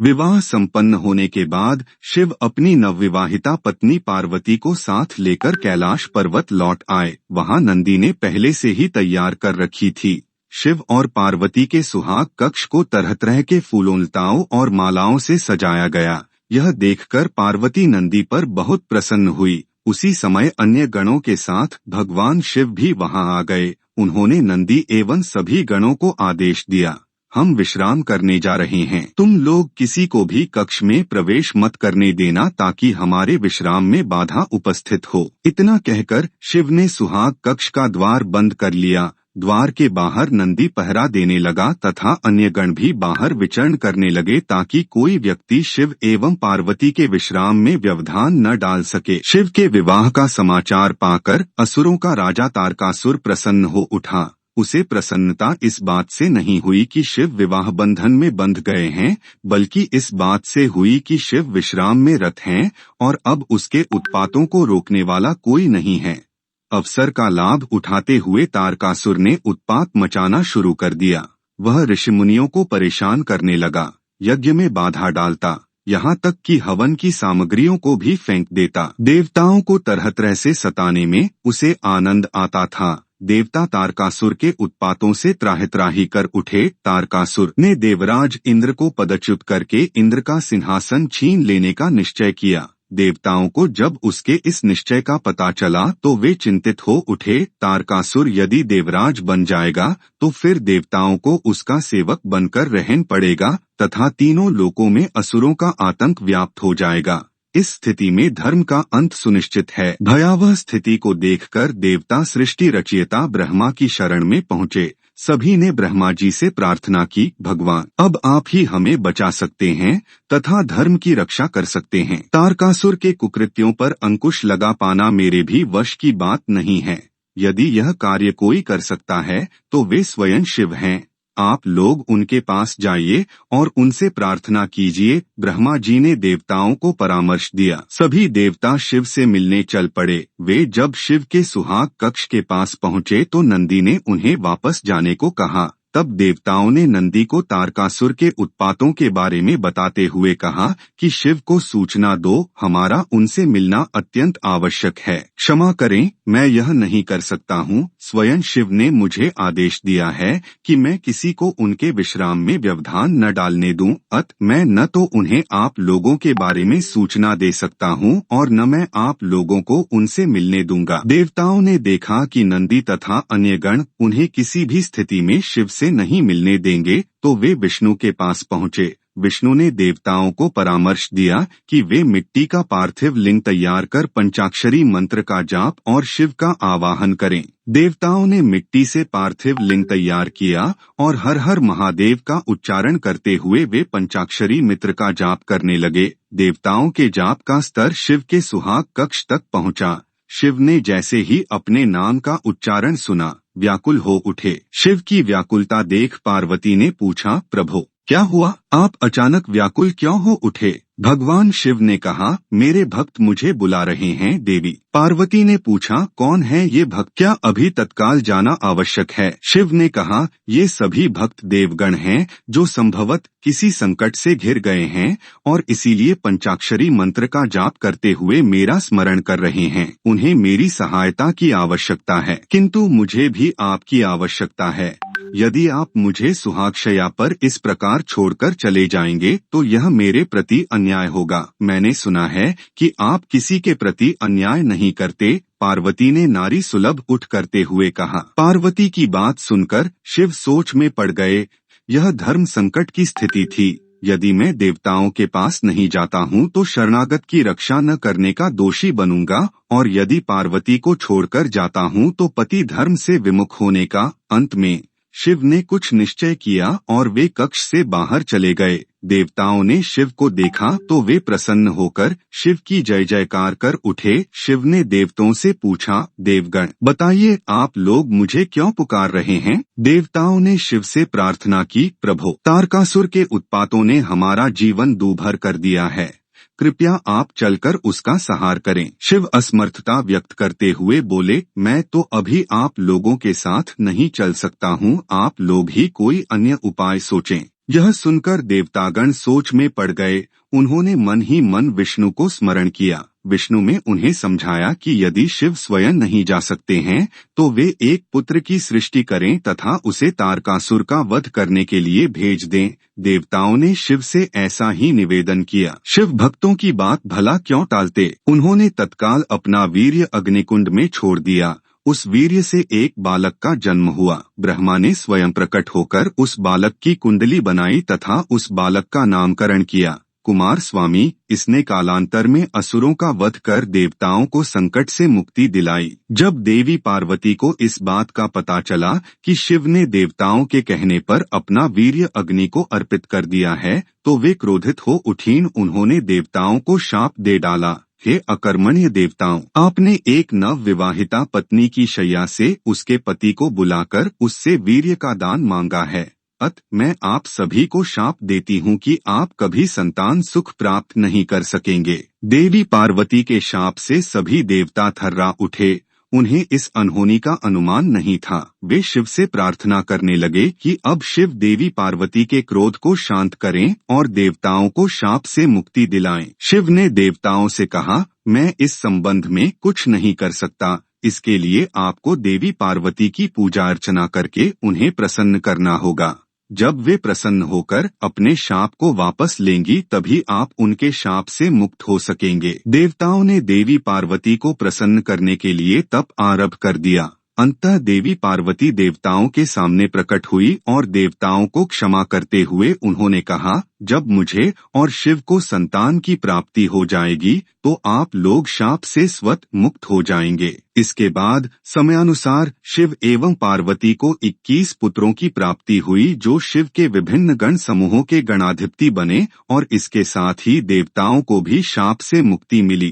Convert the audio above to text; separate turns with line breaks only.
विवाह संपन्न होने के बाद शिव अपनी नवविवाहिता पत्नी पार्वती को साथ लेकर कैलाश पर्वत लौट आए। वहां नंदी ने पहले से ही तैयार कर रखी थी। शिव और पार्वती के सुहाग कक्ष को तरह तरह के फूलों और मालाओं से सजाया गया। यह देखकर पार्वती नंदी पर बहुत प्रसन्न हुई। उसी समय अन्य गणों के साथ भगवान शिव भी वहां आ गए। उन्होंने नंदी एवं सभी गणों को आदेश दिया, हम विश्राम करने जा रहे हैं, तुम लोग किसी को भी कक्ष में प्रवेश मत करने देना ताकि हमारे विश्राम में बाधा उपस्थित हो। इतना कहकर शिव ने सुहाग कक्ष का द्वार बंद कर लिया। द्वार के बाहर नंदी पहरा देने लगा तथा अन्य गण भी बाहर विचरण करने लगे ताकि कोई व्यक्ति शिव एवं पार्वती के विश्राम में व्यवधान न डाल सके। शिव के विवाह का समाचार पाकर असुरों का राजा तारकासुर प्रसन्न हो उठा। उसे प्रसन्नता इस बात से नहीं हुई कि शिव विवाह बंधन में बंध गए हैं, बल्कि इस बात से हुई कि शिव विश्राम में रत हैं और अब उसके उत्पातों को रोकने वाला कोई नहीं है। अवसर का लाभ उठाते हुए तारकासुर ने उत्पात मचाना शुरू कर दिया। वह ऋषिमुनियों को परेशान करने लगा, यज्ञ में बाधा डालता, यहाँ तक कि हवन की सामग्रियों को भी फेंक देता। देवताओं को तरह तरह से सताने में उसे आनंद आता था। देवता तारकासुर के उत्पातों से त्राहि कर उठे। तारकासुर ने देवराज इंद्र को पदच्युत करके इंद्र का सिंहासन छीन लेने का निश्चय किया। देवताओं को जब उसके इस निश्चय का पता चला तो वे चिंतित हो उठे। तारकासुर यदि देवराज बन जाएगा तो फिर देवताओं को उसका सेवक बनकर रहन पड़ेगा तथा तीनों लोकों में असुरों का आतंक व्याप्त हो जाएगा। इस स्थिति में धर्म का अंत सुनिश्चित है। भयावह स्थिति को देखकर देवता सृष्टि रचयिता ब्रह्मा की शरण में पहुँचे। सभी ने ब्रह्मा जी से प्रार्थना की, भगवान अब आप ही हमें बचा सकते हैं तथा धर्म की रक्षा कर सकते हैं। तारकासुर के कुकृत्यों पर अंकुश लगा पाना मेरे भी वश की बात नहीं है। यदि यह कार्य कोई कर सकता है तो वे स्वयं शिव हैं। आप लोग उनके पास जाइए और उनसे प्रार्थना कीजिए। ब्रह्मा जी ने देवताओं को परामर्श दिया। सभी देवता शिव से मिलने चल पड़े। वे जब शिव के सुहाग कक्ष के पास पहुँचे तो नंदी ने उन्हें वापस जाने को कहा। तब देवताओं ने नंदी को तारकासुर के उत्पातों के बारे में बताते हुए कहा कि शिव को सूचना दो, हमारा उनसे मिलना अत्यंत आवश्यक है। क्षमा करें, मैं यह नहीं कर सकता हूँ। स्वयं शिव ने मुझे आदेश दिया है कि मैं किसी को उनके विश्राम में व्यवधान न डालने दूं। मैं न तो उन्हें आप लोगों के बारे में सूचना दे सकता हूँ और न मैं आप लोगों को उनसे मिलने दूंगा। देवताओं ने देखा कि नंदी तथा अन्य गण उन्हें किसी भी स्थिति में शिव से नहीं मिलने देंगे तो वे विष्णु के पास पहुँचे। विष्णु ने देवताओं को परामर्श दिया कि वे मिट्टी का पार्थिव लिंग तैयार कर पंचाक्षरी मंत्र का जाप और शिव का आवाहन करें। देवताओं ने मिट्टी से पार्थिव लिंग तैयार किया और हर हर महादेव का उच्चारण करते हुए वे पंचाक्षरी मित्र का जाप करने लगे। देवताओं के जाप का स्तर शिव के सुहाग कक्ष तक पहुँचा। शिव ने जैसे ही अपने नाम का उच्चारण सुना, व्याकुल हो उठे। शिव की व्याकुलता देख पार्वती ने पूछा, प्रभु क्या हुआ, आप अचानक व्याकुल क्यों हो उठे? भगवान शिव ने कहा, मेरे भक्त मुझे बुला रहे हैं देवी। पार्वती ने पूछा, कौन है ये भक्त, क्या अभी तत्काल जाना आवश्यक है? शिव ने कहा, ये सभी भक्त देवगण हैं जो संभवत किसी संकट से घिर गए हैं और इसीलिए पंचाक्षरी मंत्र का जाप करते हुए मेरा स्मरण कर रहे हैं। उन्हें मेरी सहायता की आवश्यकता है, किंतु मुझे भी आपकी आवश्यकता है। यदि आप मुझे सुहागशया पर इस प्रकार छोड़कर चले जाएंगे तो यह मेरे प्रति अन्याय होगा। मैंने सुना है कि आप किसी के प्रति अन्याय नहीं करते। पार्वती ने नारी सुलभ उठ करते हुए कहा। पार्वती की बात सुनकर शिव सोच में पड़ गए। यह धर्म संकट की स्थिति थी। यदि मैं देवताओं के पास नहीं जाता हूँ तो शरणागत की रक्षा न करने का दोषी बनूंगा और यदि पार्वती को छोड़कर जाता हूँ तो पति धर्म से विमुख होने का। अंत में शिव ने कुछ निश्चय किया और वे कक्ष से बाहर चले गए। देवताओं ने शिव को देखा तो वे प्रसन्न होकर शिव की जय जयकार कर उठे। शिव ने देवताओं से पूछा, देवगण बताइए आप लोग मुझे क्यों पुकार रहे हैं? देवताओं ने शिव से प्रार्थना की, प्रभु तारकासुर के उत्पातों ने हमारा जीवन दूभर कर दिया है, कृपया आप चलकर उसका सहार करें। शिव असमर्थता व्यक्त करते हुए बोले, मैं तो अभी आप लोगों के साथ नहीं चल सकता हूँ, आप लोग ही कोई अन्य उपाय सोचें। यह सुनकर देवतागण सोच में पड़ गए। उन्होंने मन ही मन विष्णु को स्मरण किया। विष्णु ने उन्हें समझाया कि यदि शिव स्वयं नहीं जा सकते हैं तो वे एक पुत्र की सृष्टि करें तथा उसे तारकासुर का वध करने के लिए भेज दें। देवताओं ने शिव से ऐसा ही निवेदन किया। शिव भक्तों की बात भला क्यों टालते। उन्होंने तत्काल अपना वीर्य अग्निकुंड में छोड़ दिया। उस वीर्य से एक बालक का जन्म हुआ। ब्रह्मा ने स्वयं प्रकट होकर उस बालक की कुंडली बनाई तथा उस बालक का नामकरण किया कुमार स्वामी। इसने कालांतर में असुरों का वध कर देवताओं को संकट से मुक्ति दिलाई। जब देवी पार्वती को इस बात का पता चला कि शिव ने देवताओं के कहने पर अपना वीर्य अग्नि को अर्पित कर दिया है तो वे क्रोधित हो उठीं। उन्होंने देवताओं को शाप दे डाला। हे अकर्मण्य देवताओं, आपने एक नव विवाहिता पत्नी की शैया से उसके पति को बुलाकर उससे वीर्य का दान मांगा है। मैं आप सभी को शाप देती हूँ कि आप कभी संतान सुख प्राप्त नहीं कर सकेंगे। देवी पार्वती के शाप से सभी देवता थर्रा उठे। उन्हें इस अनहोनी का अनुमान नहीं था। वे शिव से प्रार्थना करने लगे कि अब शिव देवी पार्वती के क्रोध को शांत करें और देवताओं को शाप से मुक्ति दिलाएं। शिव ने देवताओं से कहा, मैं इस संबंध में कुछ नहीं कर सकता। इसके लिए आपको देवी पार्वती की पूजा अर्चना करके उन्हें प्रसन्न करना होगा। जब वे प्रसन्न होकर अपने शाप को वापस लेंगी तभी आप उनके शाप से मुक्त हो सकेंगे। देवताओं ने देवी पार्वती को प्रसन्न करने के लिए तप आरंभ कर दिया। अंततः देवी पार्वती देवताओं के सामने प्रकट हुई और देवताओं को क्षमा करते हुए उन्होंने कहा, जब मुझे और शिव को संतान की प्राप्ति हो जाएगी तो आप लोग शाप से स्वतः मुक्त हो जाएंगे। इसके बाद समयानुसार शिव एवं पार्वती को 21 पुत्रों की प्राप्ति हुई जो शिव के विभिन्न गण समूहों के गणाधिपति बने और इसके साथ ही देवताओं को भी शाप से मुक्ति मिली।